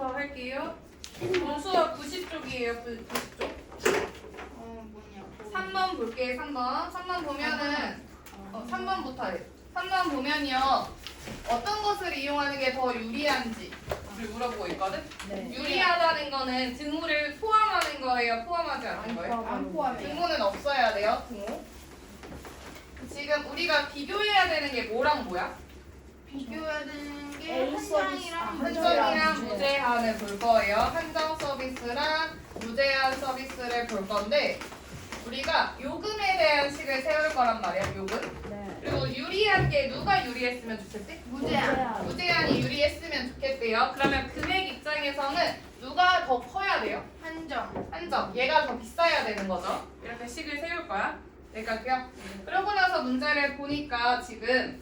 1번부터 할게요. 정수와 90쪽이에요. 90쪽. 뭐냐? 3번 볼게요. 3번. 3번 보면은 3번부터 해. 3번 보면요. 어떤 것을 이용하는 게 더 유리한지 물어보고 있거든. 네. 유리하다는 거는 등호를 포함하는 거예요. 포함하지 않는 거예요? 안 포함해요. 등호는 없어야 돼요. 등호. 지금 우리가 비교해야 되는 게 뭐랑 뭐야? 비교해야 되는 게 A 서비스. 한정이랑 한정이랑 무제한을 볼 거예요. 한정 서비스랑 무제한 서비스를 볼 건데 우리가 요금에 대한 식을 세울 거란 말이야. 요금. 네. 그리고 유리한 게 누가 유리했으면 좋겠지? 무제한. 무제한이 유리했으면 좋겠대요. 그러면 금액 입장에서는 누가 더 커야 돼요? 한정. 한정. 얘가 더 비싸야 되는 거죠. 이렇게 식을 세울 거야. 여기까지요. 그러고 나서 문제를 보니까 지금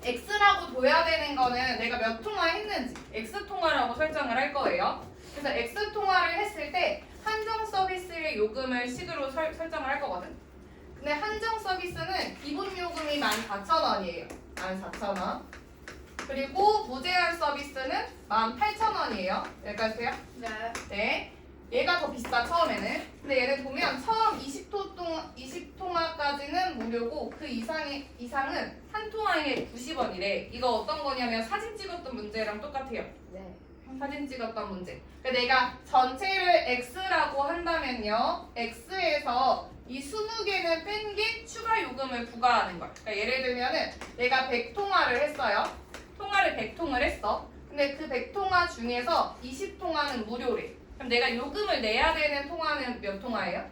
X라고 둬야 되는 거는 내가 몇 통화 했는지 X통화라고 설정을 할 거예요. 그래서 X통화를 했을 때 한정 서비스의 요금을 식으로 설정을 할 거거든. 근데 한정 서비스는 기본 요금이 14,000원이에요. 14,000원. 그리고 무제한 서비스는 18,000원이에요. 여기까지 돼요? 네. 네. 얘가 더 비싸 처음에는. 근데 얘는 보면 처음 20통화까지는 무료고 그 이상은 한 통화에 90원이래. 이거 어떤 거냐면 사진 찍었던 문제랑 똑같아요. 네. 사진 찍었던 문제. 그러니까 내가 전체를 X라고 한다면요. X에서 이 20개는 뺀 게 추가 요금을 부과하는 거야. 그러니까 예를 들면은 내가 100통화를 했어요. 통화를 100통을 했어. 근데 그 100통화 중에서 20통화는 무료래. 그럼 내가 요금을 내야 되는 통화는 몇 통화예요?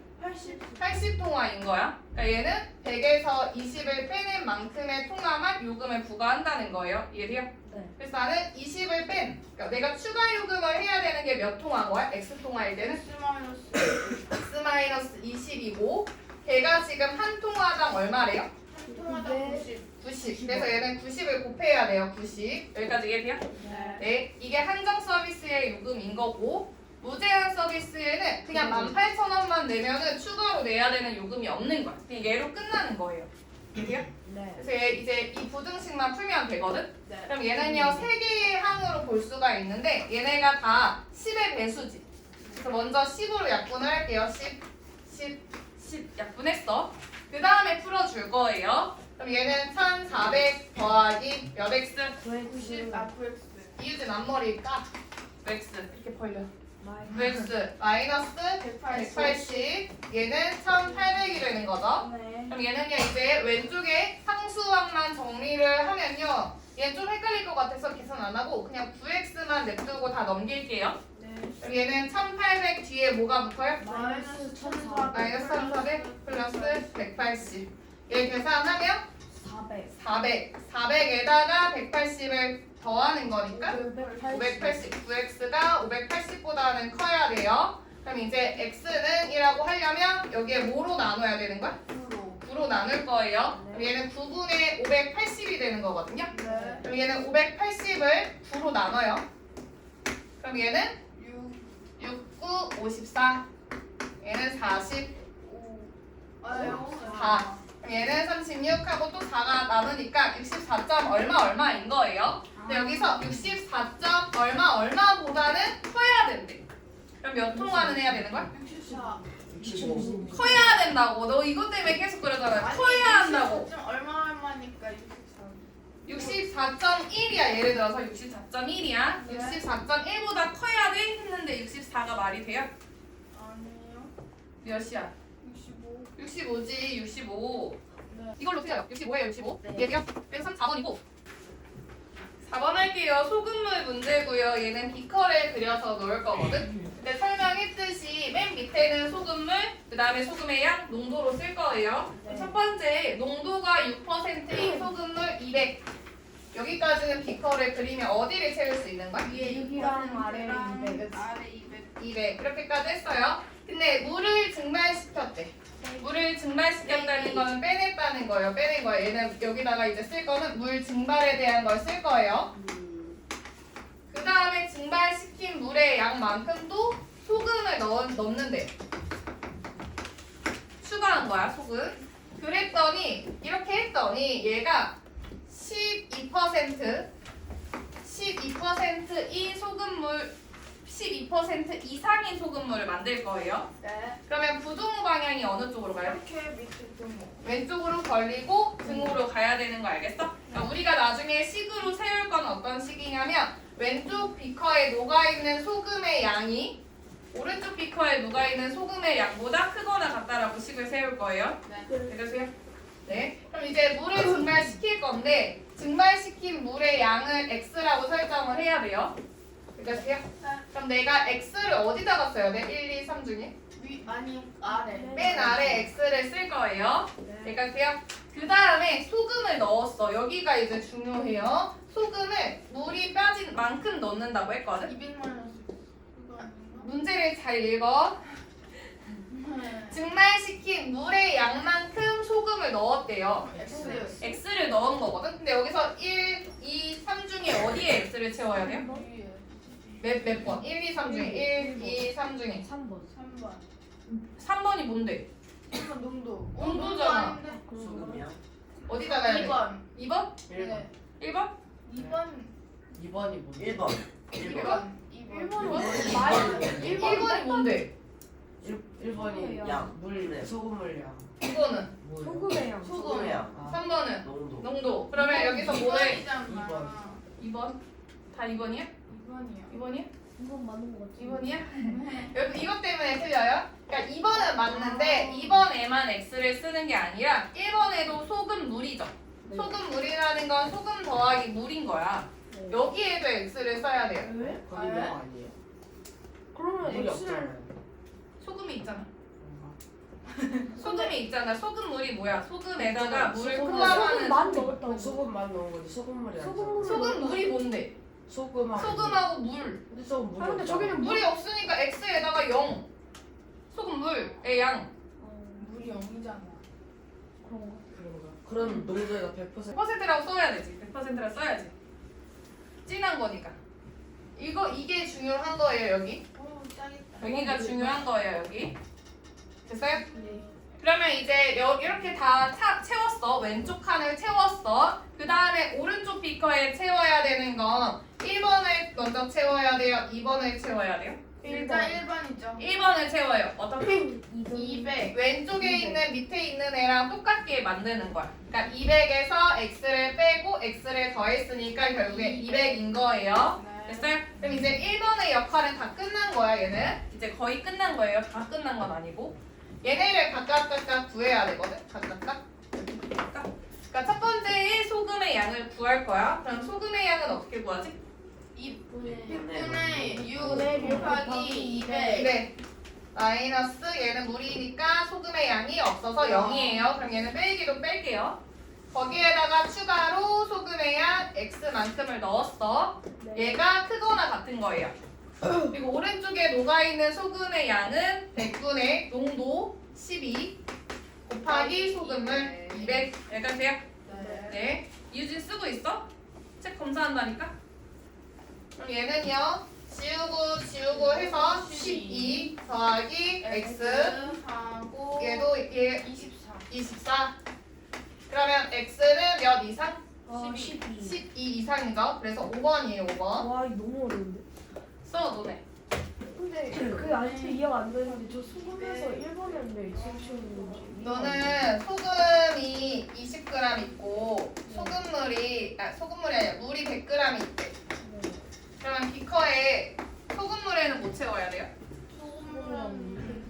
80통화인 거야. 그러니까 얘는 100에서 20을 빼는 만큼의 통화만 요금을 부과한다는 거예요. 이해돼요? 네. 그래서 나는 20을 뺀, 그러니까 내가 추가 요금을 해야 되는 게 몇 통화인 거야? X통화일 때는 X-20이고 걔가 지금 한 통화당 얼마래요? 한 통화당 90. 90. 그래서 얘는 90을 곱해야 돼요. 90. 여기까지 이해돼요? 네. 네. 이게 한정 서비스의 요금인 거고 무제한 서비스에는 그냥 18,000원만 내면은 추가로 내야 되는 요금이 없는 거야. 그냥 얘로 끝나는 거예요. 이해돼요? 네. 그래서 얘 이제 이 부등식만 풀면 되거든? 네. 그럼 얘는요, 세 개의 항으로 볼 수가 있는데, 얘네가 다 10의 배수지. 그래서 먼저 10으로 약분을 할게요. 10 약분했어. 그 다음에 풀어줄 거예요. 그럼 얘는 1400 더하기 몇 x? 90. 9x. 이유진 앞머리 까. x 이렇게 벌려. 마이너스. x 마이너스 180. 얘는 1800이 되는 거죠. 네. 그럼 얘는요 이제 왼쪽에 상수항만 정리를 하면요 얘는 좀 헷갈릴 것 같아서 계산 안 하고 그냥 9x만 냅두고 다 넘길게요. 네. 그럼 얘는 1800 뒤에 뭐가 붙어요? 마이너스 1400. 마이너스 1400 플러스 180. 얘 계산하면 400. 400에다가 180을 더하는 거니까 580. 9x가 580보다는 커야 돼요. 그럼 이제 x는 이라고 하려면 여기에 뭐로 나눠야 되는 거야? 9로 나눌 거예요. 그럼 얘는 9분의 580이 되는 거거든요. 네. 그럼 얘는 580을 9로 나눠요. 그럼 얘는 6, 9, 54. 얘는 45. 그럼 얘는 36하고 또 4가 남으니까 64점 얼마인 거예요. 근데 여기서 64점 얼마보다는 커야 된대. 그럼 몇 통화는 해야 되는 거야? 64. 커야 된다고. 너 이것 때문에 계속 그러잖아. 커야 한다고. 좀 얼마니까 64. 64.1이야. 예를 들어서 64.1이야. 네. 64.1보다 커야 돼 했는데 64가 말이 돼요? 아니에요. 몇이야? 65. 65지. 65. 네. 이걸로 틀려요. 65예요. 65. 네. 얘기요. 그래서 4번이고. 4번 할게요. 소금물 문제고요. 얘는 비커를 그려서 놓을 거거든. 근데 설명했듯이 맨 밑에는 소금물, 그 다음에 소금의 양, 농도로 쓸 거예요. 네. 첫 번째, 농도가 6%인 소금물 200. 여기까지는 비커를 그리면 어디를 채울 수 있는 거야? 위에 6이랑 아래 200. 200. 아래 200. 200. 이렇게까지 했어요. 근데 물을 증발시켰대. 물을 증발시켰다는 거는 빼냈다는 거예요. 빼낸 거예요. 얘는 여기다가 이제 쓸 거는 물 증발에 대한 걸 쓸 거예요. 그 다음에 증발시킨 물의 양만큼도 소금을 넣는데 추가한 거야, 소금. 그랬더니 이렇게 했더니 얘가 12%이 소금물 62% 이상인 소금물을 만들 거예요. 네. 그러면 부등호 방향이 어느 쪽으로 가요? 이렇게 밑에 좀. 왼쪽으로 벌리고 등으로 가야 되는 거 알겠어? 그러니까 우리가 나중에 식으로 세울 건 어떤 식이냐면 왼쪽 비커에 녹아있는 소금의 양이 오른쪽 비커에 녹아있는 소금의 양보다 크거나 같다라고 식을 세울 거예요. 네. 되세요? 네. 그럼 이제 물을 증발시킬 건데 증발시킨 물의 양을 x라고 설정을 해야 돼요. 되세요? 네. 그럼 내가 x를 어디다가 써야 돼? 1, 2, 3 중에? 위 아니 아래. 맨 아래 x를 쓸 거예요. 되세요? 그 다음에 소금을 넣었어. 여기가 이제 중요해요. 소금을 물이 빠진 만큼 넣는다고 했거든. 200만 원. 이거 아닌가? 문제를 잘 읽어. 네. 증발시킨 물의 양만큼 소금을 넣었대요. X. x를 넣은 거거든. 근데 여기서 1, 2, 3 중에 어디에 x를 채워야 돼요? 위에. 몇 번? 1, 2, 3 중에 1, 2, 3 중에 3번. 3번. 3번이 뭔데? 1번 농도. 농도잖아. 아닌데? 소금이야? 어디다 가야 돼? 2번. 2번? 1번. 네. 1번? 2번. 2번이 뭐? 1번. 1번. 1번? 1번. 1번이 뭔데? 1번이 양, 물이네. 소금물 양. 2번은? 물. 소금의 양. 소금의 양. 아, 3번은? 농도. 농도. 그러면 여기서 뭐를? 2번이잖아. 2번? 다 2번이야? 2번이야. 2번이야? 이건 맞는 것 같아. 2번이야? 여기 이것 때문에 틀려요? 그러니까 2번은 맞는데 2번에만 x를 쓰는 게 아니라 1번에도 소금물이죠. 소금물이라는 건 소금 더하기 물인 거야. 네. 여기에도 x를 써야 돼요. 왜? 거기 뭐 아니에요? 그러면 물이 X를 없잖아요. 소금이 있잖아. 뭔가. 소금이 있잖아. 소금물이 뭐야? 소금에다가 물을 소금. 포함하는 소금만 소금. 넣었다고. 소금만 넣은 거지. 소금물이 아니잖아. 소금물. 소금물이 뭔데? 소금하고. 소금하고 물. 근데 소금 물이 아, 근데 없잖아. 저기는 물이 없으니까 x에다가 0. 소금물의 양. 물이 0이잖아. 그런 거. 그런가? 그런 농도에다 100%. 100%라고 써야 되지. 100%라 써야지. 진한 거니까. 이게 중요한 거예요, 여기. 오, 짜겠다. 여기가 중요한 거예요, 여기. 됐어요? 네. 그러면 이제 이렇게 다 채웠어. 왼쪽 칸을 채웠어. 그 다음에 오른쪽 비커에 채워야 되는 건 1번을 먼저 채워야 돼요? 2번을 채워야 돼요? 일단 1번이죠. 1번을 채워요. 어떻게? 200. 왼쪽에 있는 밑에 있는 애랑 똑같게 만드는 거야. 그러니까 200에서 x를 빼고 x를 더했으니까 결국에 200인 거예요. 네. 됐어요? 그럼 이제 1번의 역할은 다 끝난 거야, 얘는. 이제 거의 끝난 거예요. 다 끝난 건 아니고. 얘네를 각각 구해야 되거든. 각각. 그러니까 첫 번째 소금의 양을 구할 거야. 그럼 소금의 양은 어떻게 구하지? 6분의 6 6 곱하기 200. 네. 마이너스 얘는 물이니까 소금의 양이 없어서 0이에요. 그럼 얘는 빼기도 뺄게요. 거기에다가 추가로 소금의 양 x만큼을 넣었어. 얘가 크거나 같은 거예요. 그리고 오른쪽에 녹아있는 소금의 양은 100분의 농도 12 곱하기 소금물 200. 여기까지요? 네. 네. 이유진 쓰고 있어? 책 검사한다니까? 그럼 얘는요. 지우고 해서 12 더하기 x 하고 얘도 얘 24. 24. 그러면 x는 몇 이상? 12. 12 이상이죠. 그래서 5번이에요. 5번. 와, 이거 너무 어려운데. 써 너네. 근데 그게 아직도 이해가 안 되는데 저 소금에서 1번을 왜 익숙치는 건지. 너는 소금이 20g 있고 소금물이 아니라 물이 100g 있대. 네. 그러면 비커에 소금물에는 못 채워야 돼요. 소금물은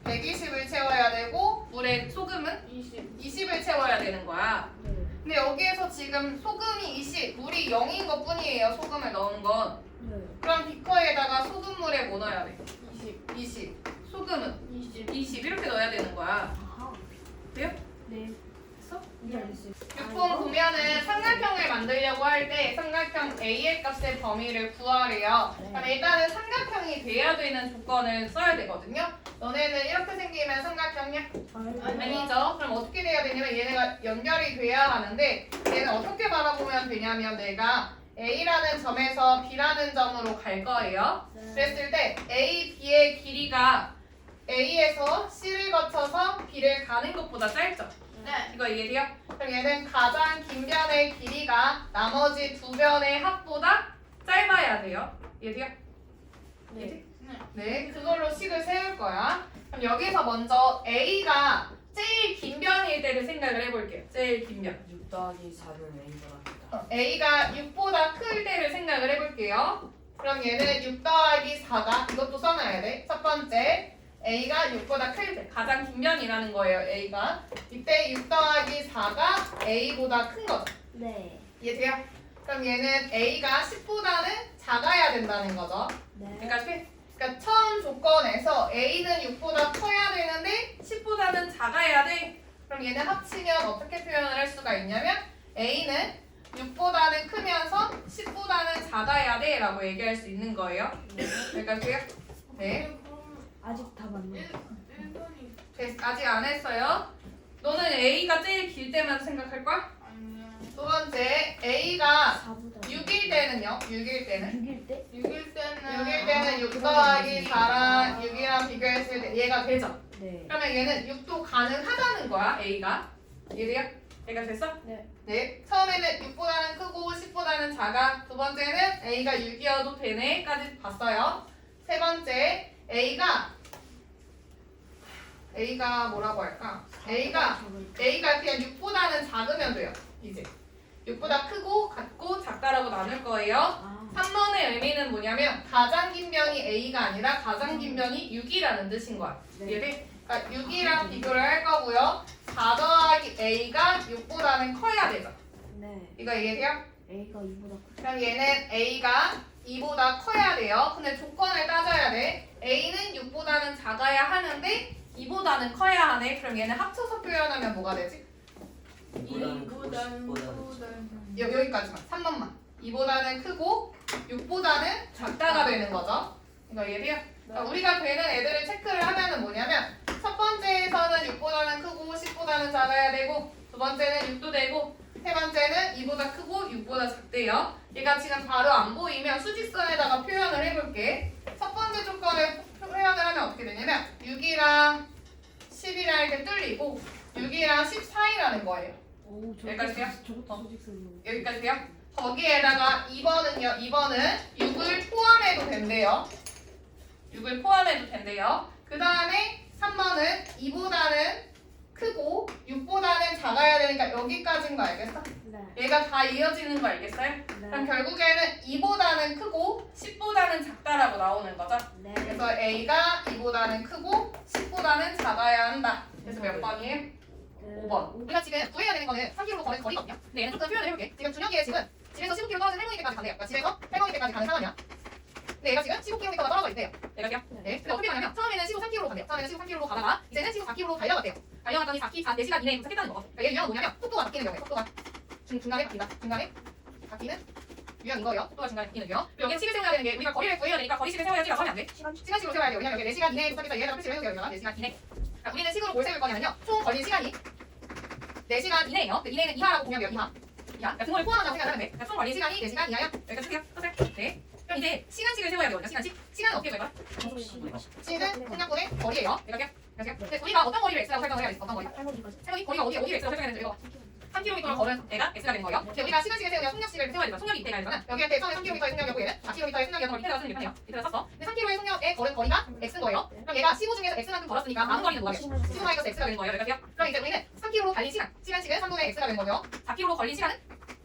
120을 채워야 되고 물에 소금은 20. 20을 채워야 되는 거야. 네. 근데 여기에서 지금 소금이 20, 물이 0인 것 뿐이에요. 소금을 넣은 건. 네. 그럼 비커에다가 소금물에 뭐 넣어야 돼? 20. 20. 소금은 20. 20 이렇게 넣어야 되는 거야. 아하. 돼요? 네. 됐어? 이해 알겠어요. 보통 보면은 삼각형을 만들려고 할 때 삼각형 A의 값의 범위를 구하래요. 그럼 일단은 삼각형이 돼야 되는 조건을 써야 되거든요. 너네는 이렇게 생기면 삼각형이야? 아니죠. 그럼 어떻게 돼야 되냐면 얘네가 연결이 돼야 하는데 얘는 어떻게 바라보면 되냐면 내가 A라는 점에서 B라는 점으로 갈 거예요. 그랬을 때 A, B의 길이가 A에서 C를 거쳐서 B를 가는 것보다 짧죠. 네. 이거 이해돼요? 그럼 얘는 가장 긴 변의 길이가 나머지 두 변의 합보다 짧아야 돼요. 이해돼요? 네. 네, 그걸로 식을 세울 거야. 그럼 여기서 먼저 A가 제일 긴 변일 때를 생각을 해볼게요. 제일 긴 변. 6 더하기 4는 A보다 크다. A가 6보다 클 때를 생각을 해볼게요. 그럼 얘는 6 더하기 4가 이것도 써놔야 돼. 첫 번째 A가 6보다 클 때 가장 긴 변이라는 거예요. A가 이때 6 더하기 4가 A보다 큰 거죠. 네. 이해돼요? 그럼 얘는 A가 10보다는 작아야 된다는 거죠. 네. 그러니까 처음 조건에서 A는 6보다 커야 되는데 10보다는 작아야 돼. 그럼 얘는 합치면 어떻게 표현을 할 수가 있냐면 A는 6보다는 크면서 10보다는 작아야 돼 라고 얘기할 수 있는 거예요. 그러니까 네. 아직 다 맞네. 1번이 아직 안 했어요. 너는 A가 제일 길 때만 생각할 거야? 아니요. 두 번째 A가 4보다 6일 때는요? 6일 때는? 6일 때? 6일 때는 6일 때는 6 더하기 4랑 6이랑 비교했을 때 얘가 되죠? 네. 그러면 얘는 6도 가능하다는 거야, A가. 이해돼요? 얘가 됐어? 네. 네. 처음에는 6보다는 크고 10보다는 작아. 두 번째는 A가 6이어도 되네. 까지 봤어요. 세 번째, A가 뭐라고 할까? A가 그냥 6보다는 작으면 돼요. 이제. 6보다 크고 같고 작다라고 나눌 거예요. 아. 3번의 의미는 뭐냐면 가장 긴 변이 A가 아니라 가장 긴 변이 6이라는 뜻인 거야. 네. 이해돼? 그러니까 6이랑 비교를 할 거고요. 4 더하기 A가 6보다는 커야 되죠. 네. 이거 이해돼요? A가 2보다 크다. 그럼 얘는 A가 2보다 커야 돼요. 근데 조건을 따져야 돼. A는 6보다는 작아야 하는데 2보다는 커야 하네. 그럼 얘는 합쳐서 표현하면 뭐가 되지? 2보다는 크고 10보다는 여기까지만. 3번만. 2보다는 크고 6보다는 작다가 되는 거죠. 이거 이해돼요? 그러니까 우리가 되는 애들을 체크를 하면은 뭐냐면 첫 번째에서는 6보다는 크고 10보다는 작아야 되고 두 번째는 6도 되고 세 번째는 2보다 크고 6보다 작대요. 얘가 지금 바로 안 보이면 수직선에다가 표현을 해볼게. 첫 번째 조건을 표현을 하면 어떻게 되냐면 6이랑 10이랑 이렇게 뚫리고 6이랑 10 사이라는 거예요. 오, 여기까지 돼요? 저것도 수직선이요. 여기까지 돼요? 거기에다가 2번은요. 2번은 6을 포함해도 된대요. 6을 포함해도 된대요. 그 다음에 3번은 2보다는 크고 6보다는 작아야 되니까 여기까지인 거 알겠어? 네. 얘가 다 이어지는 거 알겠어요? 그럼 네. 결국에는 2보다는 크고 10보다는 작다라고 나오는 거죠. 네. 그래서 A가 2보다는 크고 10보다는 작아야 한다. 그래서 몇 번이에요? 5번. 우리가 지금 구해야 되는 거는 3km로 거리는 거리거든요. 근데 얘는 조금 표현을 해볼게. 지금 준혁이의 집은 집에서 15km 떨어진 할머니 댁까지 간대요. 그러니까 집에서 할머니 댁까지 가는 상황이야. 근데 얘가 지금 15km가 떨어져 있대요. 얘가요? 네. 근데 어떻게 하냐면 처음에는 15.3km로 간대요. 처음에는 15.3km로 가다가 이제는 15.4km로 달려갔대요. 달려갔더니 4시간 이내에 도착했다는 거죠. 그러니까 얘 유형은 뭐냐면 속도가 바뀌는 경우에 속도가 중간에 바뀐다. 중간에 바뀌는 유형인 거예요. 속도가 중간에 바뀌는 유형. 그리고 여기는 식을 세워야 되는 게 우리가 거리를 구해야 되니까 거리식을 세워야지라고 하면 안 돼. 시간식으로 세워야 돼요. 왜냐면 여기 4시간 이내에 도착해서 얘네가 표시를 해주세요. 여기다가 4시간 이내. 그러니까 우리는 식으로 뭘 세울 거냐면요. 총 걸린 시간이 4시간 이내예요. 그 이내는 이하라고 보면 돼요. 이하. 그러니까 등호를 포함한다고 생각을 하면 돼. 그러니까 총 걸린 시간이 4시간 이하야. 여기까지 쓰세요. 썼어요? 네. 그럼 이제 시간씩을 세워야 돼요. 시간씩. 시간은 어떻게 구할 거야? 시는 풍력분의 거리예요. 여기요. 여기요. 근데 우리가 어떤 거리를 x라고 설정을 해야 돼? 어떤 거리? 할머니까지. 할머니 거리가 어디에 x라고 설정해야 되는지 이거. 3km를 걸은 애가 x가 되는 거예요. 근데 우리가 시간씩을 세우면 속력식을 세워야 되죠. 속력이 이때가 되잖아. 여기한테 처음에 3km의 속력이었고 얘는 4km의 속력이어서 이때가 쓰는 게 이때가 썼어. 근데 3km의 속력에 걸은 거리가 x인 거예요. 그럼 얘가 15 중에서 x만큼 걸었으니까 남은 거리는 뭐예요? 15 마이너스 x가 되는 거예요. 여기까지요. 그럼 이제 우리는 3km로 달린 시간씩은 3분의 x가 되는 거고요. 4km로 걸린 시간은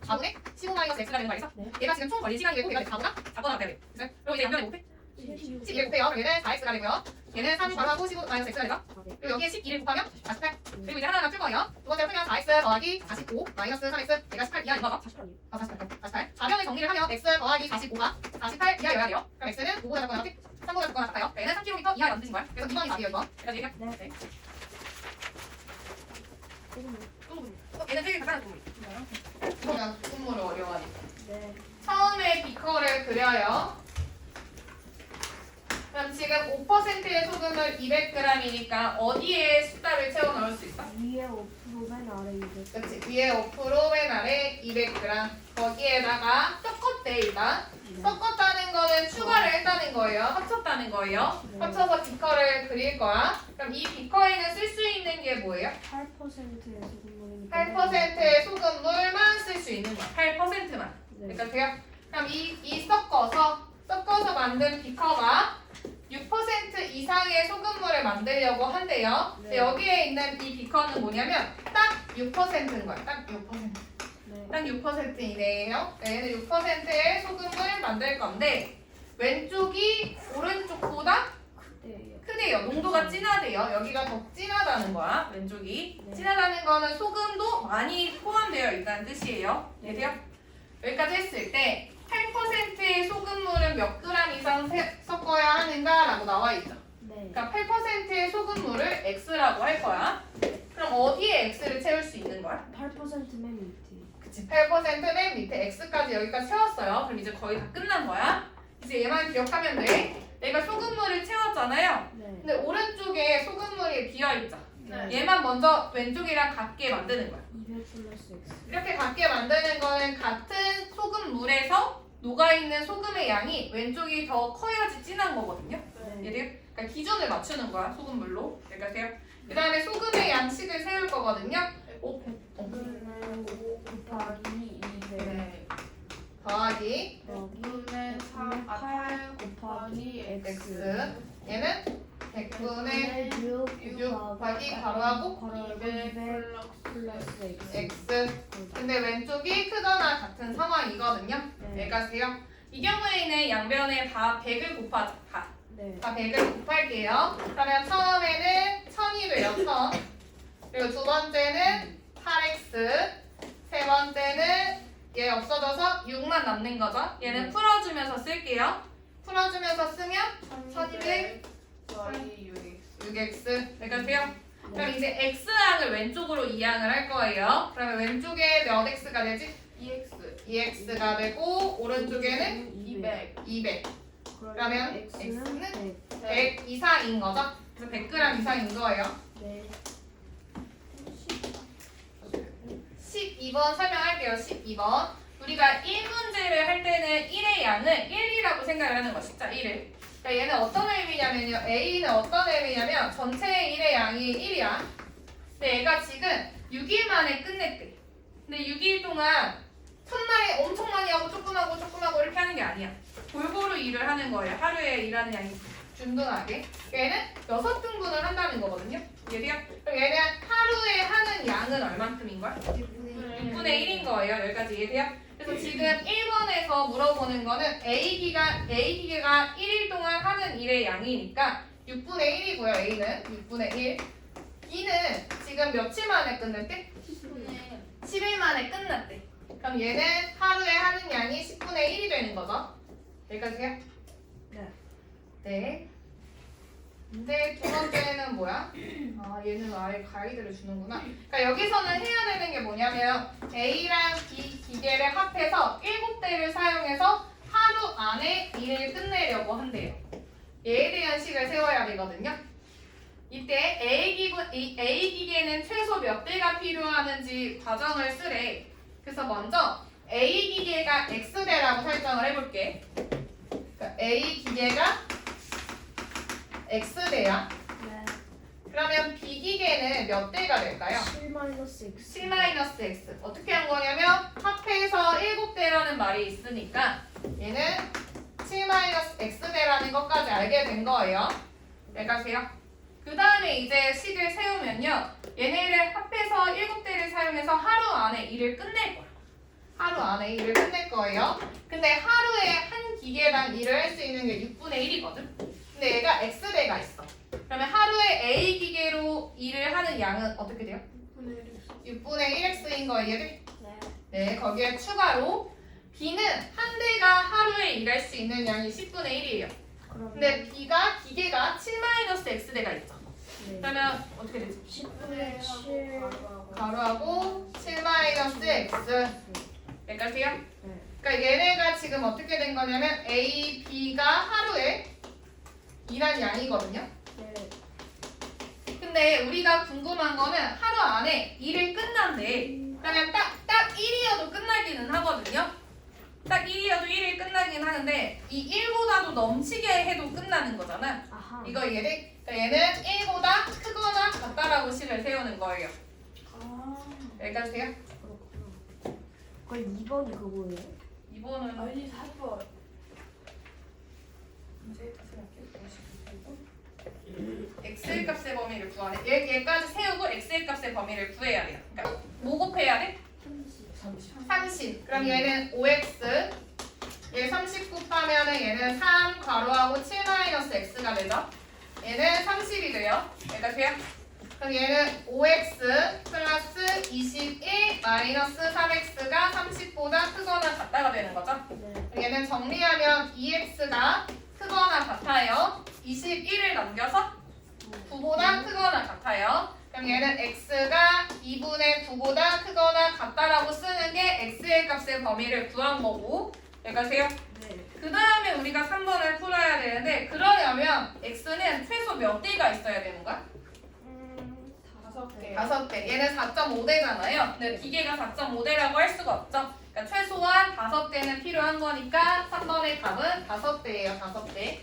4분의 15 마이너스 x가 되는 거 알겠어? 네. 얘가 지금 총 걸린 시간이 되고 얘가 4보다 작거나 같아야 돼요. 그래서 그리고 이제 연결해 못해? 12를 곱해요. 그럼 얘는 4x가 되고요. 얘는 3 괄호하고 15 마이너스 x가 되죠. 그리고 여기에 12를 곱하면 48. 그리고 이제 하나하나 풀 거예요. 두 번째로 풀면 4x 더하기 45 마이너스 3x 얘가 18 이하 이거죠. 48. 4변을 정리를 하면 x 더하기 45가 48 이하여야 돼요. 그럼 x는 5보다 작거나 3보다 작거나 같아요. 얘는 3km 이하라는 뜻인 거야. 그래서 2번이 답이에요. 2번. 그래서 얘기해. 네. 얘는 되게 간단한 동물. 그냥 동물을 어려워하니까. 네. 처음에 비커를 그려요. 그럼 지금 5%의 소금을 200g이니까 어디에 숫자를 채워 넣을 수 있어? 위에 5% 맨 아래 200. 그렇지. 위에 5%, 맨 아래 200g. 거기에다가 섞었대 일단. 섞었다는 거는 추가를 했다는 거예요. 합쳤다는 거예요. 네. 합쳐서 비커를 그릴 거야. 그럼 이 비커에는 쓸 수 있는 게 뭐예요? 8%의 소금물이니까. 8%의 소금물만 쓸 수 있는 거야. 8%만. 네. 그러니까 돼요? 그럼 이 섞어서 섞어서 만든 비커가 6% 이상의 소금물을 만들려고 한대요. 근데 여기에 있는 이 비커는 뭐냐면 딱 6%인 거야. 딱 6%. 네. 딱 6%이네요. 얘는 6%의 소금을 만들 건데 왼쪽이 오른쪽보다 그때요. 크대요. 농도가 진하대요. 여기가 더 진하다는 거야. 왼쪽이. 네. 진하다는 거는 소금도 많이 포함되어 있다는 뜻이에요. 이해돼요? 여기까지 했을 때 8%의 소금물은 몇 그램 이상 섞어야 하는가라고 나와 있죠. 네. 그러니까 8%의 소금물을 X라고 할 거야. 그럼 어디에 X를 채울 수 있는 거야? 8%맨 밑에. 그치, 8%맨 밑에 X까지 여기까지 채웠어요. 그럼 이제 거의 다 끝난 거야. 이제 얘만 기억하면 돼. 내가 소금물을 채웠잖아요. 네. 근데 오른쪽에 소금물이 비어있죠. 네. 얘만 먼저 왼쪽이랑 같게 만드는 거야. 200 플러스 X. 이렇게 같게 만드는 거는 같은 소금물에서 녹아있는 소금의 양이 왼쪽이 더 커야지 진한 거거든요. 네. 얘들 그러니까 기준을 맞추는 거야, 소금물로. 그러니까 그 다음에 소금의 양식을 세울 거거든요. 5 곱하기 200 네. 더하기 여기는 8 곱하기 X. 얘는 100분의 6 곱하기 괄호하고 200 플러스 X. X. 근데 왼쪽이 크거나 같은 상황이거든요. 네. 여기까지요. 이 경우에는 양변에 다 100을 곱하자. 다. 네. 다 100을 곱할게요. 그러면 처음에는 1000이래요. 1000. 그리고 두 번째는 8x. 세 번째는 얘 없어져서 6만 남는 거죠. 얘는 풀어주면서 쓸게요. 풀어주면서 쓰면 1200 6x. 여기까지요. 그럼 이제 x항을 왼쪽으로 이항을 할 거예요. 그러면 왼쪽에 몇 x가 되지? 2x가 되고 오른쪽에는 200. 그러면 X는 100 이상인 거죠? 그래서 100g 이상인 거예요. 네. 12번 설명할게요. 12번. 우리가 1문제를 할 때는 1의 양을 1이라고 생각을 하는 것이죠. 1을. 그러니까 얘는 어떤 의미냐면요. A는 어떤 의미냐면 전체의 1의 양이 1이야. 근데 얘가 지금 6일 만에 끝냈대. 근데 6일 동안 첫날에 엄청 많이 하고 조금 하고 이렇게 하는 게 아니야. 골고루 일을 하는 거예요. 하루에 일하는 양이 균등하게. 얘는 6등분을 한다는 거거든요. 이해돼요? 그럼 얘는 하루에 하는 양은 얼만큼인 걸? 6분의 1인 거예요. 여기까지 이해돼요? 그래서 지금 1번에서 물어보는 거는 A 기계가 1일 동안 하는 일의 양이니까 6분의 1이고요. A는 6분의 1. B는 지금 며칠 만에 끝냈대? 10일 만에 끝났대. 그럼 얘는 하루에 하는 양이 10분의 1이 되는 거죠. 여기까지요? 네. 네. 근데 두 번째는 뭐야? 아, 얘는 아예 가이드를 주는구나. 그러니까 여기서는 해야 되는 게 뭐냐면 A랑 B 기계를 합해서 7대를 사용해서 하루 안에 일을 끝내려고 한대요. 얘에 대한 식을 세워야 되거든요. 이때 A 기계는 최소 몇 대가 필요하는지 과정을 쓰래. 그래서 먼저 A 기계가 X대라고 설정을 해볼게. 그러니까 A 기계가 X대야. 네. 그러면 B 기계는 몇 대가 될까요? 7-X. 7-X. 어떻게 한 거냐면 합해서 7대라는 말이 있으니까 얘는 7-X대라는 것까지 알게 된 거예요. 여기까지요. 그 다음에 이제 식을 세우면요. 얘네를 합해서 7대를 사용해서 하루 안에 일을 끝낼 거야. 하루 안에 일을 끝낼 거예요. 근데 하루에 한 기계당 일을 할 수 있는 게 6분의 1이거든. 근데 얘가 X대가 있어. 그러면 하루에 A 기계로 일을 하는 양은 어떻게 돼요? 6분의 1X인 거 이해돼? 네. 네, 거기에 추가로 B는 한 대가 하루에 일할 수 있는 양이 10분의 1이에요. 근데 B가 기계가 7-X대가 있죠. 네. 그러면 어떻게 되지? 10분의 7 가로하고 7-X. 여기까지요? 네. 그러니까 얘네가 지금 어떻게 된 거냐면 A, B가 하루에 일한 양이거든요. 네. 근데 우리가 궁금한 거는 하루 안에 일을 끝난대. 그러면 딱 1이어도 끝나기는 하거든요. 딱 1이어도 1일 끝나긴 하는데 이 1보다도 넘치게 해도 끝나는 거잖아. 아하. 이거 이해돼? 그러니까 얘는 1보다 크거나 같다라고 식을 세우는 거예요. 아. 여기까지요? 그렇구나. 그럼 2번이 그거예요? 2번은 아니 4번 이제 다시 할게요. x의 값의 범위를 구하래. 얘까지 세우고 x의 값의 범위를 구해야 돼요. 그러니까 뭐 곱해야 돼? 30. 그럼 얘는 5x. 얘 30 곱하면은 얘는 3 괄호하고 7 마이너스 x가 되죠. 얘는 30이 돼요. 얘가 돼요? 그럼 얘는 5x 플러스 21 마이너스 3x가 30보다 크거나 같다가 되는 거죠. 그럼 얘는 정리하면 2x가 크거나 같아요. 21을 남겨서 9보다 크거나 같아요. 그럼 얘는 x가 2분의 9보다 크거나 같다라고 쓰는 게 x의 값의 범위를 구한 거고, 여기까지요? 네. 그 다음에 우리가 3번을 풀어야 되는데, 그러려면 x는 최소 몇 대가 있어야 되는 거야? 5개. 5대. 얘는 4.5대잖아요. 근데 기계가 4.5대라고 할 수가 없죠. 그러니까 최소한 5대는 필요한 거니까 3번의 답은 5대예요. 5대. 네.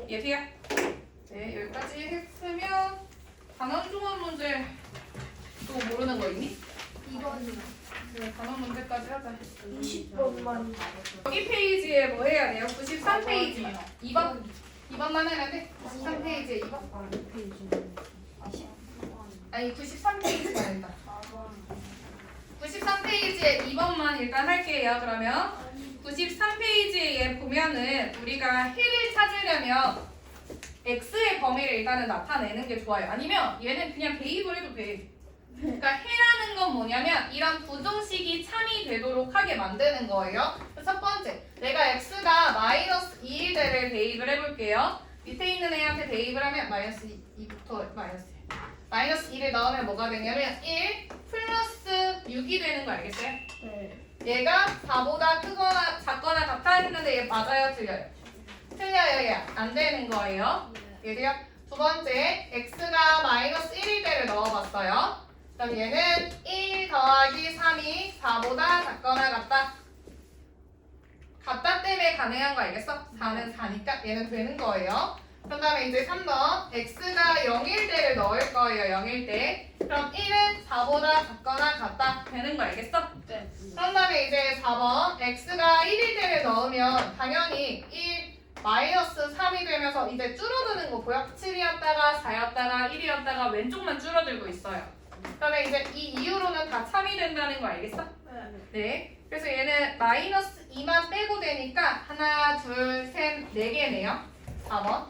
이해돼요? 네, 여기까지 했으면 단원 종합 문제 또 모르는 거 있니? 2번이요. 네, 단원 문제까지 하자. 20번만. 여기 페이지에 뭐 해야 돼요? 93페이지. 2번. 2번만 하면 돼? 93페이지에 2번. 아, 이 페이지는. 아니 93페이지가 아니다. 93페이지에 2번만 일단 할게요. 그러면 93페이지에 보면은 우리가 해를 찾으려면 x의 범위를 일단은 나타내는 게 좋아요. 아니면 얘는 그냥 대입을 해도 돼. 그러니까 해라는 건 뭐냐면 이런 부등식이 참이 되도록 하게 만드는 거예요. 첫 번째, 내가 x가 마이너스 2일 때를 대입을 해볼게요. 밑에 있는 애한테 대입을 하면 마이너스 2부터 마이너스 1. 마이너스 2를 넣으면 뭐가 되냐면 1 플러스 6이 되는 거 알겠어요? 네. 얘가 4보다 크거나 작거나 같아 했는데 얘 맞아요? 틀려요? 틀려요. 얘 안 되는 거예요. 얘도요. 두 번째, x가 마이너스 1일 때를 넣어봤어요. 그럼 얘는 1 더하기 3이 4보다 작거나 같다. 같다 때문에 가능한 거 알겠어? 4는 4니까 얘는 되는 거예요. 그 다음에 이제 3번 x가 0일 때를 넣을 거예요. 0일 때. 그럼 1은 4보다 작거나 같다. 되는 거 알겠어? 네. 그런 다음에 이제 4번 x가 1일 때를 넣으면 당연히 1 마이너스 3이 되면서 이제 줄어드는 거 보여? 7이었다가 4였다가 1이었다가 왼쪽만 줄어들고 있어요. 그러면 이제 이 이후로는 다 참이 된다는 거 알겠어? 네. 네. 그래서 얘는 마이너스 2만 빼고 되니까 하나, 둘, 셋, 4개네요. 4번.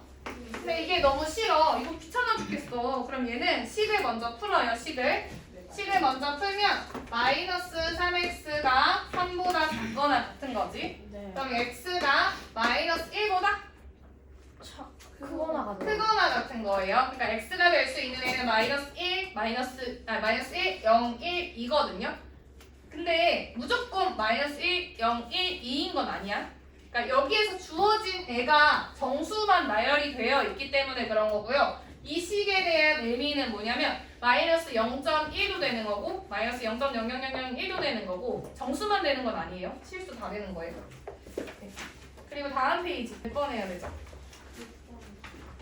근데 이게 너무 싫어. 이거 귀찮아 죽겠어. 그럼 얘는 식을 먼저 풀어요. 식을 먼저 풀면 마이너스 3x가 3보다 작거나 같은 거지. 네. 그럼 x가 마이너스 1보다 크거나 같아. 크거나 같은 거예요. 그러니까 x가 될 수 있는 애는 마이너스 1, 마이너스 1, 0, 1, 2거든요. 근데 무조건 마이너스 1, 0, 1, 2인 건 아니야. 그러니까 여기에서 주어진 애가 정수만 나열이 되어 있기 때문에 그런 거고요. 이 식에 대한 의미는 뭐냐면 마이너스 0.1도 되는 거고 마이너스 0.00001도 되는 거고 정수만 되는 건 아니에요. 실수 다 되는 거예요. 네. 그리고 다음 페이지 몇 번 해야 되죠?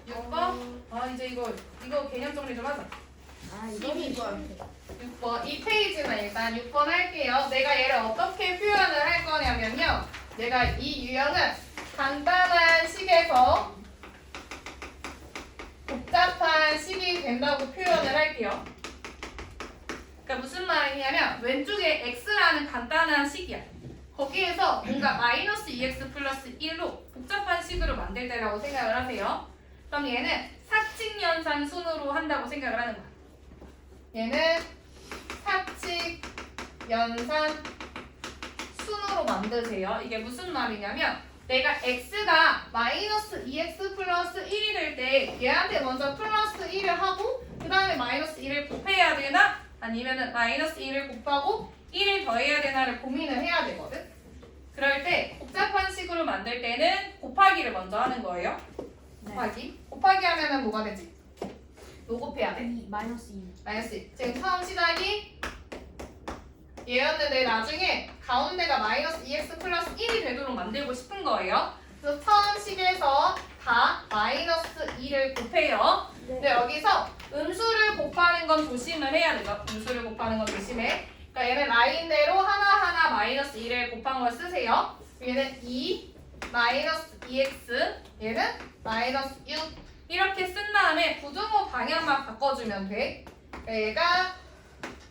6번? 아 이제 이거 개념 정리 좀 하자. 아, 12번. 6번 이 페이지는 일단 6번 할게요. 내가 얘를 어떻게 표현을 할 거냐면요. 내가 이 유형은 간단한 식에서 복잡한 식이 된다고 표현을 할게요. 그러니까 무슨 말이냐면 왼쪽에 x라는 간단한 식이야. 거기에서 뭔가 마이너스 2x 플러스 1로 복잡한 식으로 만들 때라고 생각을 하세요. 그럼 얘는 사칙연산 순으로 한다고 생각을 하는 거야. 얘는 사칙연산 순으로 만드세요. 이게 무슨 말이냐면 내가 x가 마이너스 2x 플러스 1이 될 때 얘한테 먼저 플러스 1을 하고 그 다음에 마이너스 1을 곱해야 되나 아니면은 마이너스 1을 곱하고 1을 더해야 되나를 고민을 해야 되거든. 그럴 때 복잡한 식으로 만들 때는 곱하기를 먼저 하는 거예요. 곱하기 하면은 뭐가 되지? 뭐 곱해야 돼? 마이너스 2. 마이너스 1. 지금 처음 시작이 얘였는데 나중에 가운데가 마이너스 2x 플러스 1이 되도록 만들고 싶은 거예요. 그래서 처음 식에서 다 마이너스 2를 곱해요. 근데 여기서 음수를 곱하는 건 조심을 해야 되죠. 음수를 곱하는 건 조심해. 그러니까 얘는 라인대로 하나하나 마이너스 2를 곱한 걸 쓰세요. 얘는 2 마이너스 2x 얘는 마이너스 6 이렇게 쓴 다음에 부등호 방향만 바꿔주면 돼. 얘가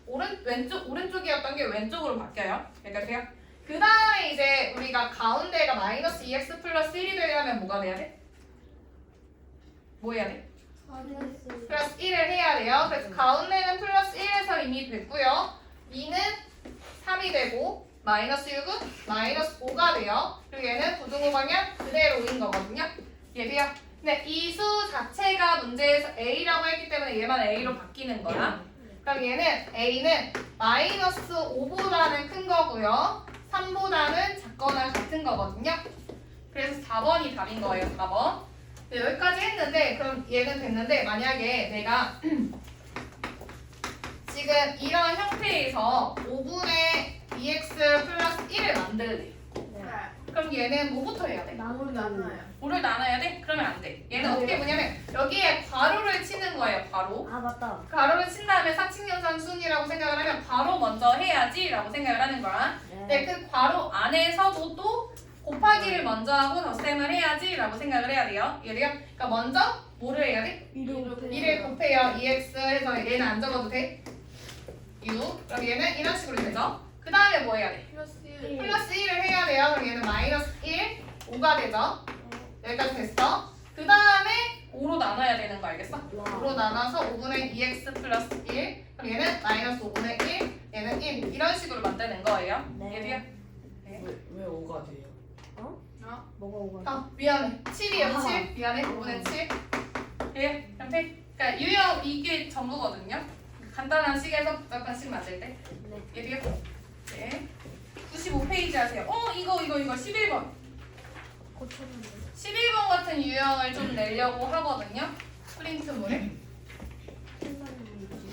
오른쪽이었던 게 왼쪽으로 바뀌어요. 그러니까 돼요. 그 다음에 이제 우리가 가운데가 마이너스 2x 플러스 1이 되려면 뭐가 돼야 돼? 뭐 해야 돼? 플러스 1을 해야 돼요. 그래서 가운데는 플러스 1에서 이미 됐고요. 2는 3이 되고 마이너스 6은 마이너스 5가 돼요. 그리고 얘는 부등호 방향 그대로인 거거든요. 얘도요. 근데 이 수 자체가 문제에서 A라고 했기 때문에 얘만 A로 바뀌는 거야. 그럼 얘는 A는 마이너스 5보다는 큰 거고요. 3보다는 작거나 같은 거거든요. 그래서 4번이 답인 거예요. 4번. 네, 여기까지 했는데 그럼 얘는 됐는데 만약에 내가 지금 이런 형태에서 5분의 2x 플러스 1을 만들래. 그럼 얘는 뭐부터 해야 돼? 나눠요. 5를 나눠야 돼? 그러면 안 돼. 얘는 어떻게 보냐면 여기에 괄호를 치는 거예요. 괄호. 아 맞다. 괄호를 친 다음에 사칙연산 순이라고 생각을 하면 괄호 먼저 해야지 라고 생각을 하는 거야. 근데 그 괄호 안에서도 또 곱하기를 먼저 하고 덧셈을 해야지 라고 생각을 해야 돼요. 이해돼요? 그러니까 먼저 뭐를 해야 돼? 2를 곱해요. 2x 해서 얘는 안 적어도 돼? 6. 그럼 얘는 이런 식으로 되죠? 그 다음에 뭐 해야 돼? 플러스 1. 플러스 1을 해야 돼요. 그럼 얘는 마이너스 1, 5가 되죠? 여기까지 됐어? 그 다음에 5로 나눠야 되는 거 알겠어? 5로 나눠서 5분의 2x 플러스 1 그럼 얘는 마이너스 5분의 1 얘는 1 이런 식으로 만드는 거예요. 네. 얘도요? 왜 5가 돼요? 뭐가 오가? 아 미안해 7이요 아. 7 미안해 5분의 7 예, 연필 그러니까 유형 이게 전부거든요. 간단한 식에서 복잡한 식 만들 때 얘도요? 네 95페이지 하세요. 이거 11번 고쳤는데. 11번 같은 유형을 좀 내려고 하거든요. 프린트물에.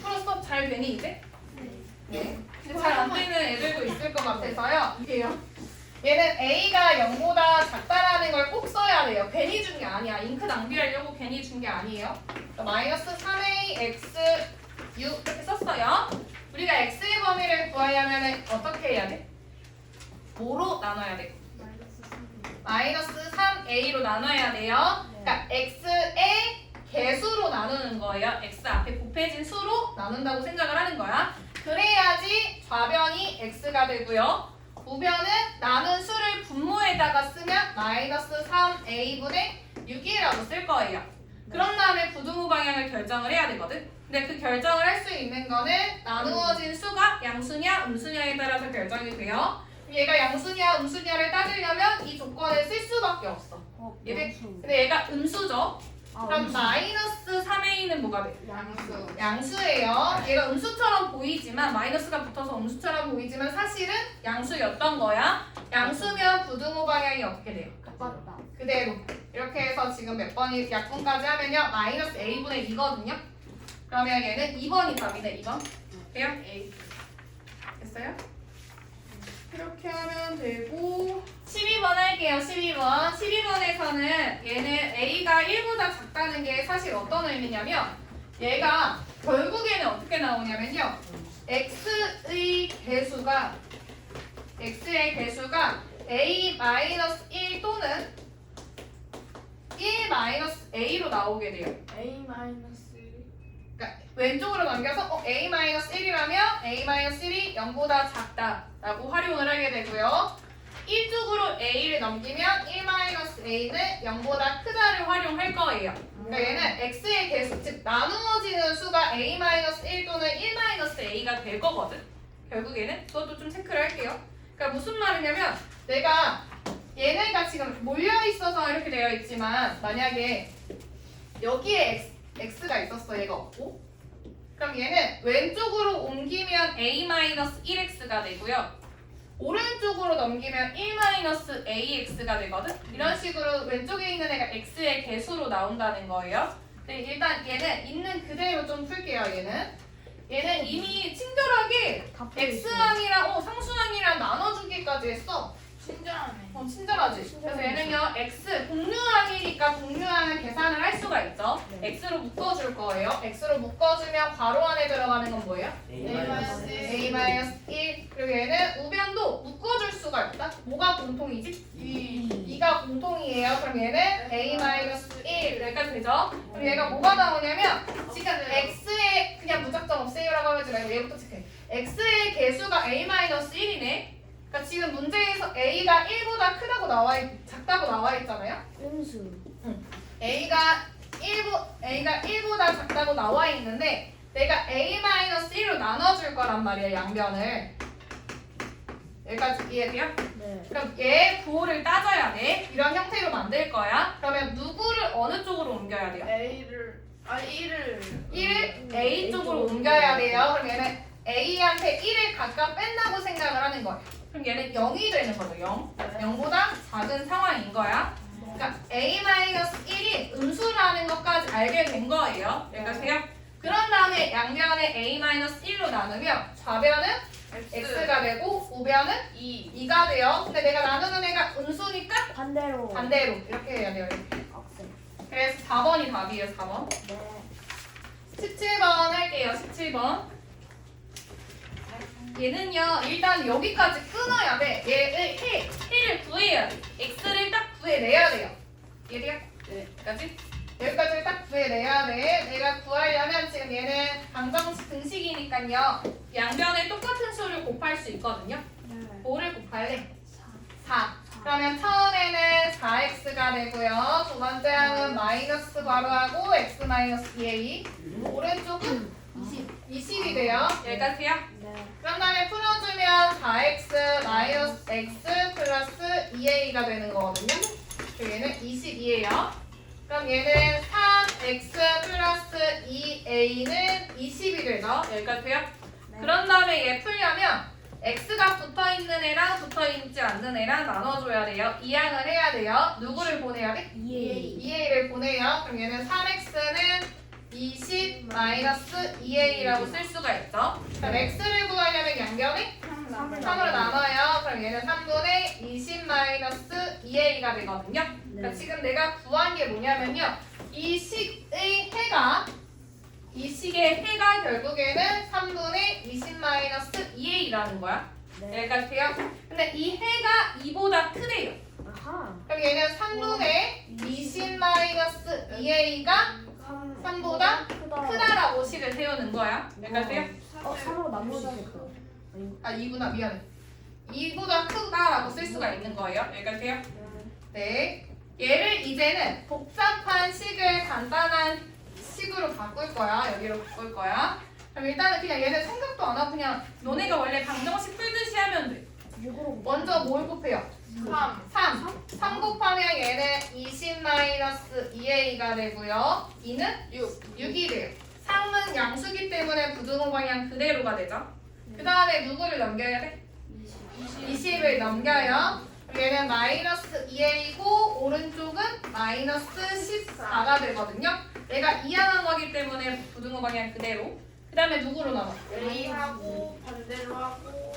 풀었어? 잘 되니 이제? 네. 근데 잘 안 되는 애들도 있을 것 같아서요. 이게요. 얘는 A가 0보다 작다라는 걸 꼭 써야 돼요. 괜히 준 게 아니야. 잉크 낭비하려고 괜히 준 게 아니에요. 그러니까 마이너스 3A x 6 이렇게 썼어요. 우리가 x의 범위를 구하려면 어떻게 해야 돼? 5로 나눠야 돼. 마이너스 3a로 나눠야 돼요. 그러니까 x의 개수로 나누는 거예요. x 앞에 곱해진 수로 나눈다고 생각을 하는 거야. 그래야지 좌변이 x가 되고요. 우변은 나눈 수를 분모에다가 쓰면 마이너스 3a분의 6이라고 쓸 거예요. 그런 다음에 부등호 방향을 결정을 해야 되거든. 근데 그 결정을 할 수 있는 거는 나누어진 수가 양수냐 음수냐에 따라서 결정이 돼요. 얘가 양수냐 음수냐를 따지려면 이 조건을 쓸 수밖에 없어. 근데 얘가 음수죠. 그럼 마이너스 3a는 뭐가 돼? 양수. 양수예요. 얘가 음수처럼 보이지만 마이너스가 붙어서 음수처럼 보이지만 사실은 양수였던 거야. 양수면 부등호 방향이 어떻게 돼요? 똑같다. 그대로 이렇게 해서 지금 몇 번이 약분까지 하면요 마이너스 a분의 2거든요. 그러면 얘는 2번이 답이네. 2번 돼요? A 됐어요? 이렇게 하면 되고 12번 할게요. 12번에서는 얘는 A가 1보다 작다는 게 사실 어떤 의미냐면 얘가 결국에는 어떻게 나오냐면요 X의 개수가 A-1 또는 1-A로 나오게 돼요. A 마이너스 그러니까 왼쪽으로 넘겨서 A-1이라면 A-1이 0보다 작다라고 활용을 하게 되고요. 이쪽으로 A를 넘기면 1-A는 0보다 크다를 활용할 거예요. 그러니까 얘는 X의 개수, 즉 나누어지는 수가 A-1 또는 1-A가 될 거거든. 결국에는 그것도 좀 체크를 할게요. 그러니까 무슨 말이냐면 내가 얘네가 지금 몰려있어서 이렇게 되어 있지만 만약에 여기에 X가 있었어. 얘가 없고 그럼 얘는 왼쪽으로 옮기면 A-1X가 되고요. 오른쪽으로 넘기면 1-AX가 되거든? 이런 식으로 왼쪽에 있는 애가 X의 개수로 나온다는 거예요. 근데 일단 얘는 있는 그대로 좀 풀게요. 얘는 이미 친절하게 X항이랑 상수항이랑 나눠주기까지 했어. 친절하네. 친절하지? 그래서 얘는요 x 공유항이니까 공유항을 계산을 할 수가 있죠. 네. x로 묶어줄 거예요. x로 묶어주면 괄호 안에 들어가는 건 뭐예요? a-1 그리고 얘는 우변도 묶어줄 수가 있다. 뭐가 공통이지? 2가 공통이에요. 그럼 얘는 a-1 여기까지 되죠? 그럼 얘가 뭐가 나오냐면 지금 x에 그냥 무작정 없애요라고 하지 말고 얘부터 체크해. x의 개수가 a-1이네. 그러니까 지금 문제에서 a가 1보다 크다고 작다고 나와 있잖아요. 음수. a가 1보다 작다고 나와 있는데 내가 a-1로 나눠줄 거란 말이야, 양변을. 여기까지 이해돼요? 네. 그럼 얘 구호를 따져야 돼. 이런 형태로 만들 거야. 그러면 누구를 어느 쪽으로 옮겨야 돼요? 1을 1을 A 쪽으로 옮겨야 돼요. 그럼 얘는 A한테 1을 각각 뺀다고 생각을 하는 거예요. 그럼 얘는 0이 되는 거죠. 0. 0보다 작은 상황인 거야. 그러니까 A-1이 음수라는 것까지 알게 된 거예요. 여기까지요? 그런 다음에 양변에 A-1로 나누면 좌변은 X가 되고 우변은 2가 돼요. 근데 내가 나누는 애가 음수니까 반대로. 반대로 이렇게 해야 돼요. 이렇게. 학생. 그래서 4번이 답이에요. 4번. 네. 17번 할게요. 17번. 얘는요. 일단 여기까지 끊어야 돼. 얘를 해를 구해야 돼. x를 딱 구해내야 돼요. 얘들아? 네. 여기까지 딱 구해내야 돼. 내가 구하려면 지금 얘는 방정식 등식이니까요. 양변에 똑같은 수를 곱할 수 있거든요. 네. 뭐를 곱할래? 4. 그러면 처음에는 4x가 되고요. 두 번째 항은 마이너스 괄호하고 x 마이너스 2a. 오른쪽은 20이 돼요. 여기까지요? 네. 그런 다음에 풀어주면 4x 마이너스 x 플러스 2a가 되는 거거든요. 그리고 얘는 22예요. 그럼 얘는 3x 플러스 2a는 20이 되죠. 여기까지요? 네. 그런 다음에 얘 풀려면 x가 붙어있는 애랑 붙어있지 않는 애랑 나눠줘야 돼요. 이항을 해야 돼요. 누구를 보내야 돼? 2a를 보내요. 그럼 얘는 3x는 20 마이너스 2a라고 쓸 수가 있죠. 그럼 x를 구하려면 양변에 3으로 나눠요. 그럼 얘는 3분의 20 마이너스 2a가 되거든요. 그러니까 네. 지금 내가 구한 게 뭐냐면요. 이 식의 해가 결국에는 3분의 20 마이너스 2a라는 거야. 네. 여기까지 돼요? 근데 이 해가 2보다 크대요. 아하. 그럼 얘는 3분의 20 마이너스 2a가 3보다 크다라고 식을 세우는 거야. 여기까지 돼요? 3으로 나누시겠다. 아 2구나 미안해. 2보다 크다라고 쓸 수가 있는 거예요. 여기까지 돼요? 네. 얘를 이제는 복잡한 식을 간단한 식으로 바꿀 거야. 여기로 바꿀 거야. 그럼 일단은 그냥 얘는 생각도 안 하고 그냥 너네가 원래 방정식 풀듯이 하면 돼. 6으로. 먼저 뭘 곱해요? 3 곱하면 얘는 20 마이너스 2a가 되고요. 2는 6이 돼요. 3은 양수기 때문에 부등호 방향 그대로가 되죠. 그 다음에 누구를 넘겨야 돼? 20을 넘겨요. 얘는 마이너스 2a이고 오른쪽은 마이너스 14가 되거든요. 얘가 이항한 거기 때문에 부등호 방향 그대로. 그 다음에 누구로 나눠? A하고 반대로 하고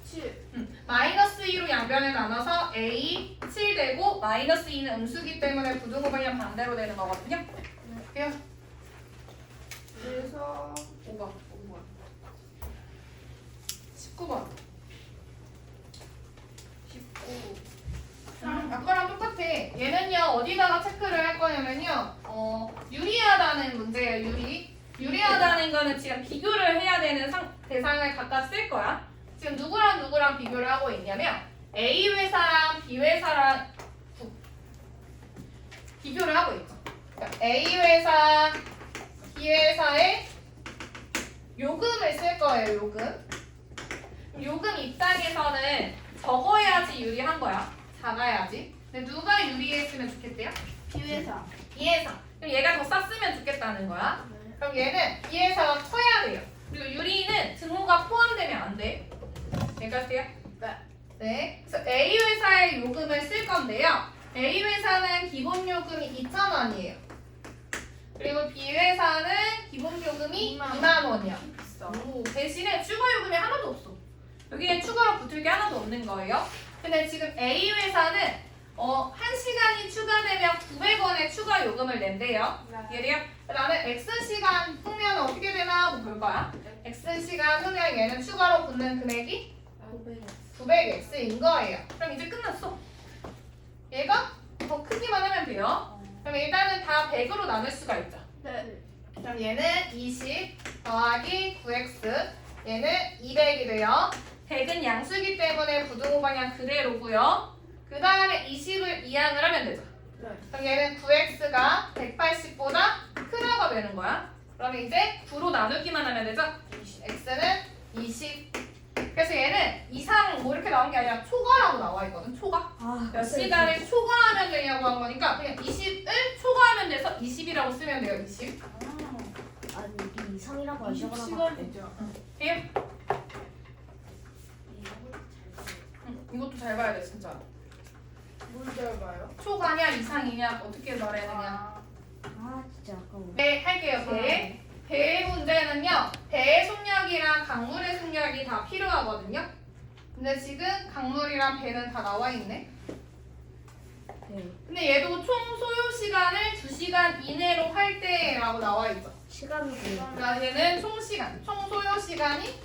7. 마이너스 2로 양변을 나눠서 a 7 되고 마이너스 2는 음수기 때문에 부등호 방향 반대로 되는 거거든요. 그래요? 그래서 5번. 19번. 19. 아까랑 똑같아. 얘는요 어디다가 체크를 할 거냐면요 유리하다는 문제예요. 유리하다는 거는 지금 비교를 해야 되는 대상을 각각 쓸 거야. 지금 누구랑 비교를 하고 있냐면 A 회사랑 B 회사랑 비교를 하고 있죠. 그러니까 A 회사, B 회사의 요금을 쓸 거예요. 요금 입장에서는 적어야지 유리한 거야. 작아야지. 근데 누가 유리했으면 좋겠대요? 비회사. 이 회사. 그럼 얘가 더 쌌으면 좋겠다는 거야. 그럼 얘는 이 회사가 커야 돼요. 그리고 유리는 등호가 포함되면 안 돼. 여기까지 돼요? 네. 그래서 A 회사의 요금을 쓸 건데요. A 회사는 기본 요금이 2,000원이에요. 그리고 B 회사는 기본 요금이 2만 원이야. 대신에 추가 요금이 하나도 없어. 여기에 추가로 붙을 게 하나도 없는 거예요. 근데 지금 A 회사는 1시간이 추가되면 900원의 추가 요금을 낸대요. 이해돼요? 나는 X시간 후면 어떻게 되나 하고 볼 거야. X시간 후면 얘는 추가로 붙는 금액이 900X인 거예요. 그럼 이제 끝났어. 얘가 더 크기만 하면 돼요. 그럼 일단은 다 100으로 나눌 수가 있죠. 네. 그럼 얘는 20 더하기 9x 얘는 200이 돼요. 100은 양수기 때문에 부등호 방향 그대로고요. 그 다음에 20을 이항을 하면 되죠. 네. 그럼 얘는 9x가 180보다 크다가 되는 거야. 그럼 이제 9로 나누기만 하면 되죠. x는 20. 그래서 얘는 이상 뭐 이렇게 나온 게 아니라 초과라고 나와 있거든. 초과. 몇 시간을 초과하면 되냐고 한 거니까 그냥 20을 초과하면 돼서 20이라고 쓰면 돼요. 20. 아니 이게 이상이라고 하셔. 20시간이죠. 돼요? 이것도 잘 봐야 돼 진짜. 뭘잘 봐요? 초과냐 이상이냐 어떻게 말해야 되냐. 아 진짜 아까워. 네 할게요. 배. 배 문제는요. 배의 속력이랑 강물의 속력이 다 필요하거든요. 근데 지금 강물이랑 배는 다 나와 있네. 네. 근데 얘도 총 소요 시간을 2시간 이내로 할 때라고 나와 있죠. 시간이 그러니까 얘는 총 시간, 총 소요 시간이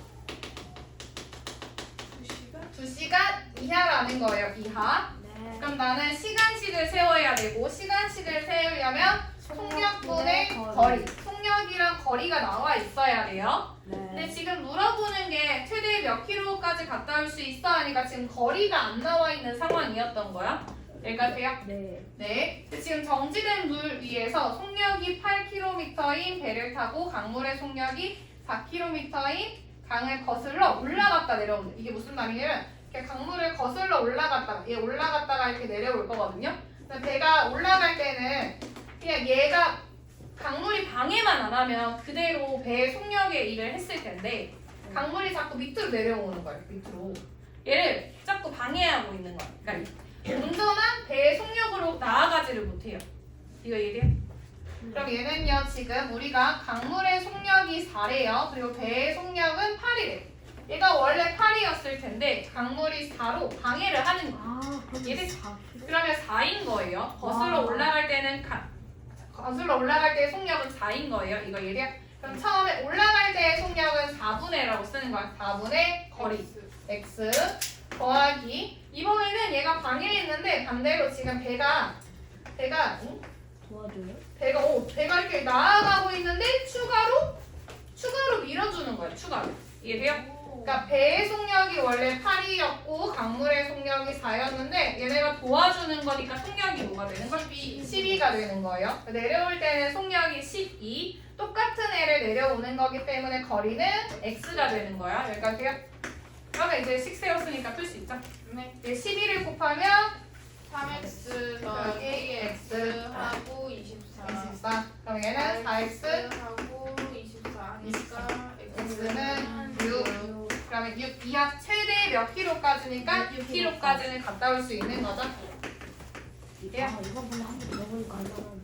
2시간 이하라는 거예요. 이하. 네. 그럼 나는 시간씩을 세워야 되고 시간씩을 세우려면 속력분의 거리. 속력이랑 거리가 나와 있어야 돼요. 근데 네. 지금 물어보는 게 최대 몇 킬로까지 갔다 올 수 있어 하니까 지금 거리가 안 나와 있는 상황이었던 거야. 여기까지 돼요? 네. 네. 근데 지금 정지된 물 위에서 속력이 8km인 배를 타고 강물의 속력이 4km인 강을 거슬러 올라갔다 내려오는. 이게 무슨 말이냐면 이렇게 강물을 거슬러 올라갔다가 얘 올라갔다가 이렇게 내려올 거거든요. 근데 배가 올라갈 때는 그냥 얘가 강물이 방해만 안 하면 그대로 배의 속력에 일을 했을 텐데 강물이 자꾸 밑으로 내려오는 거예요. 밑으로. 얘를 자꾸 방해하고 있는 거야. 그러니까 온전한 배의 속력으로 나아가지를 못해요. 이거 이해돼요? 그럼 얘는요 지금 우리가 강물의 속력이 4래요. 그리고 배의 속력은 8이래. 얘가 원래 8이었을 텐데 강물이 4로 방해를 하는 거야. 아 그럼 얘를 4kg? 그러면 4인 거예요. 거슬러 와. 올라갈 때는 거슬러 올라갈 때의 속력은 4인 거예요. 이거 이해돼요? 그럼 처음에 올라갈 때의 속력은 4분의 라고 쓰는 거야. 4분의 거리 x 더하기 이번에는 얘가 방해했는데 반대로 지금 배가 도와줘요? 배가 이렇게 나아가고 있는데 추가로 밀어주는 거예요. 추가로. 이해돼요? 그러니까 배의 속력이 원래 8이었고 강물의 속력이 4였는데 얘네가 도와주는 거니까 속력이 뭐가 되는 거야? 12가 되는 거예요. 내려올 때는 속력이 12. 똑같은 애를 내려오는 거기 때문에 거리는 x가 되는 거야. 여기까지 돼요? 그러면 이제 식 세웠으니까 풀 수 있죠? 네. 이제 12를 곱하면 3x 더하기 x 하고 24. 24. 그럼 얘는 4x 하고 24니까 x는 6. 그러면 6 이하 최대 몇 킬로까지니까 6킬로까지는 갔다 올 수 있는 거죠. 이거 보면 한번 들어보니까 알만하네.